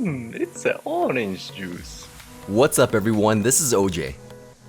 It's an orange juice. What's up everyone, this is OJ.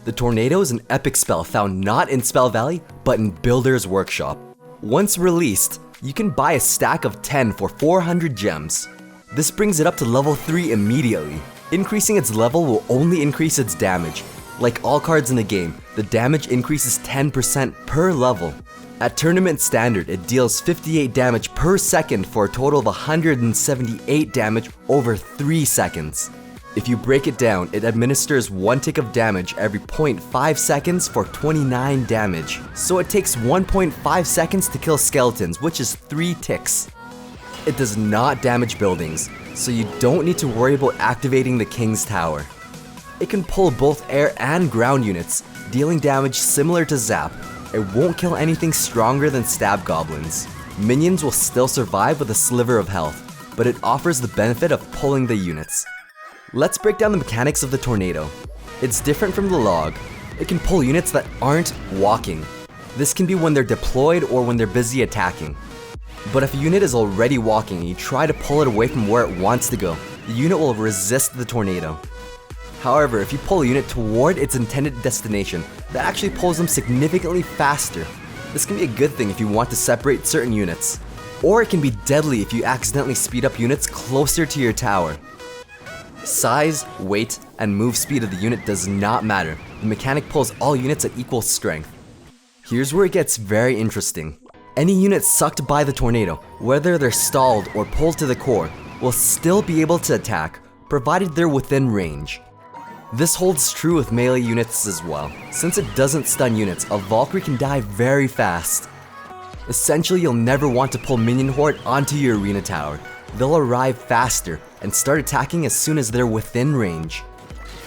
The Tornado is an epic spell found not in Spell Valley, but in Builder's Workshop. Once released, you can buy a stack of 10 for 400 gems. This brings it up to level 3 immediately. Increasing its level will only increase its damage. Like all cards in the game, the damage increases 10% per level. At tournament standard, it deals 58 damage per second for a total of 178 damage over 3 seconds. If you break it down, it administers 1 tick of damage every 0.5 seconds for 29 damage. So it takes 1.5 seconds to kill skeletons, which is 3 ticks. It does not damage buildings, so you don't need to worry about activating the King's Tower. It can pull both air and ground units, dealing damage similar to Zap. It won't kill anything stronger than stab goblins. Minions will still survive with a sliver of health, but it offers the benefit of pulling the units. Let's break down the mechanics of the Tornado. It's different from the Log. It can pull units that aren't walking. This can be when they're deployed or when they're busy attacking. But if a unit is already walking and you try to pull it away from where it wants to go, the unit will resist the Tornado. However, if you pull a unit toward its intended destination, that actually pulls them significantly faster. This can be a good thing if you want to separate certain units. Or it can be deadly if you accidentally speed up units closer to your tower. Size, weight, and move speed of the unit does not matter. The mechanic pulls all units at equal strength. Here's where it gets very interesting. Any unit sucked by the Tornado, whether they're stalled or pulled to the core, will still be able to attack, provided they're within range. This holds true with melee units as well. Since it doesn't stun units, a Valkyrie can die very fast. Essentially, you'll never want to pull Minion Horde onto your arena tower. They'll arrive faster and start attacking as soon as they're within range.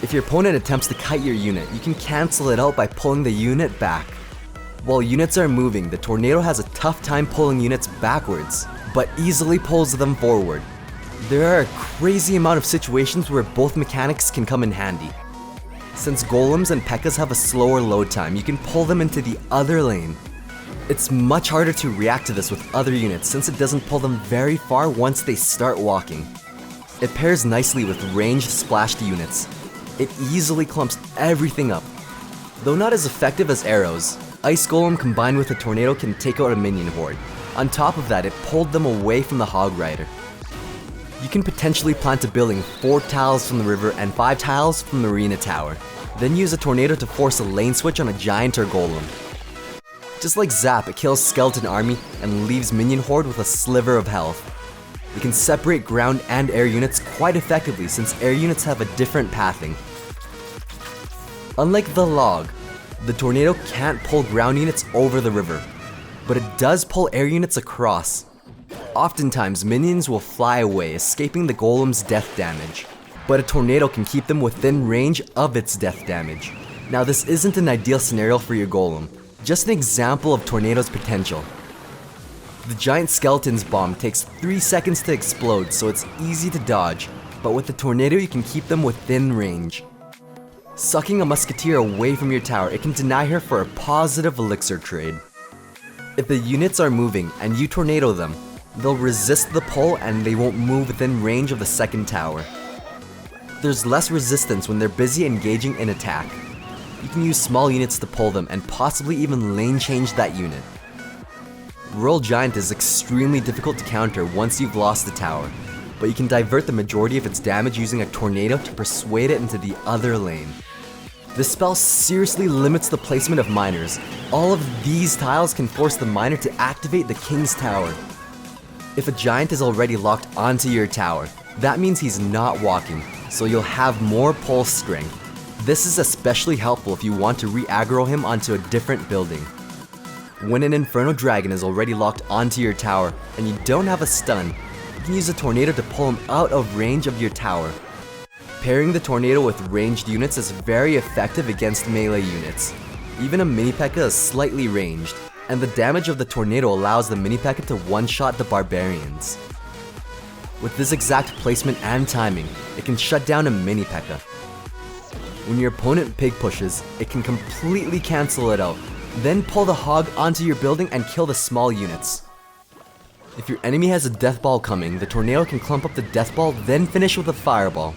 If your opponent attempts to kite your unit, you can cancel it out by pulling the unit back. While units are moving, the Tornado has a tough time pulling units backwards, but easily pulls them forward. There are a crazy amount of situations where both mechanics can come in handy. Since Golems and P.E.K.K.A.s have a slower load time, you can pull them into the other lane. It's much harder to react to this with other units since it doesn't pull them very far once they start walking. It pairs nicely with ranged splashed units. It easily clumps everything up. Though not as effective as arrows, Ice Golem combined with a Tornado can take out a Minion Horde. On top of that, it pulled them away from the Hog Rider. You can potentially plant a building 4 tiles from the river and 5 tiles from the arena tower. Then use a Tornado to force a lane switch on a Giant or Golem. Just like Zap, it kills Skeleton Army and leaves Minion Horde with a sliver of health. You can separate ground and air units quite effectively since air units have a different pathing. Unlike the Log, the Tornado can't pull ground units over the river, but it does pull air units across. Oftentimes, minions will fly away, escaping the Golem's death damage, but a Tornado can keep them within range of its death damage. Now this isn't an ideal scenario for your Golem, just an example of Tornado's potential. The Giant Skeleton's bomb takes 3 seconds to explode, so it's easy to dodge, but with the Tornado you can keep them within range. Sucking a Musketeer away from your tower, it can deny her for a positive elixir trade. If the units are moving and you Tornado them, they'll resist the pull and they won't move within range of the second tower. There's less resistance when they're busy engaging in attack. You can use small units to pull them and possibly even lane change that unit. Royal Giant is extremely difficult to counter once you've lost the tower, but you can divert the majority of its damage using a Tornado to persuade it into the other lane. This spell seriously limits the placement of miners. All of these tiles can force the miner to activate the King's Tower. If a Giant is already locked onto your tower, that means he's not walking, so you'll have more pull strength. This is especially helpful if you want to re-aggro him onto a different building. When an Inferno Dragon is already locked onto your tower and you don't have a stun, you can use a Tornado to pull him out of range of your tower. Pairing the Tornado with ranged units is very effective against melee units. Even a Mini P.E.K.K.A. is slightly ranged, and the damage of the Tornado allows the Mini P.E.K.K.A. to one-shot the Barbarians. With this exact placement and timing, it can shut down a Mini P.E.K.K.A. When your opponent pig pushes, it can completely cancel it out, then pull the Hog onto your building and kill the small units. If your enemy has a death ball coming, the tornado can clump up the death ball, then finish with a fireball.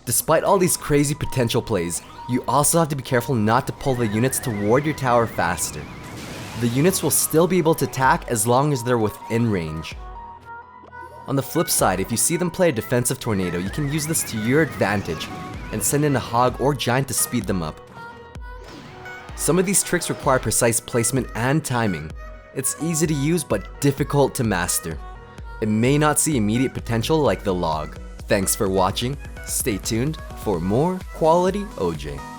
Despite all these crazy potential plays, you also have to be careful not to pull the units toward your tower faster. The units will still be able to attack as long as they're within range. On the flip side, if you see them play a defensive tornado, you can use this to your advantage and send in a hog or giant to speed them up. Some of these tricks require precise placement and timing. It's easy to use but difficult to master. It may not see immediate potential like the log. Thanks for watching. Stay tuned for more quality OJ.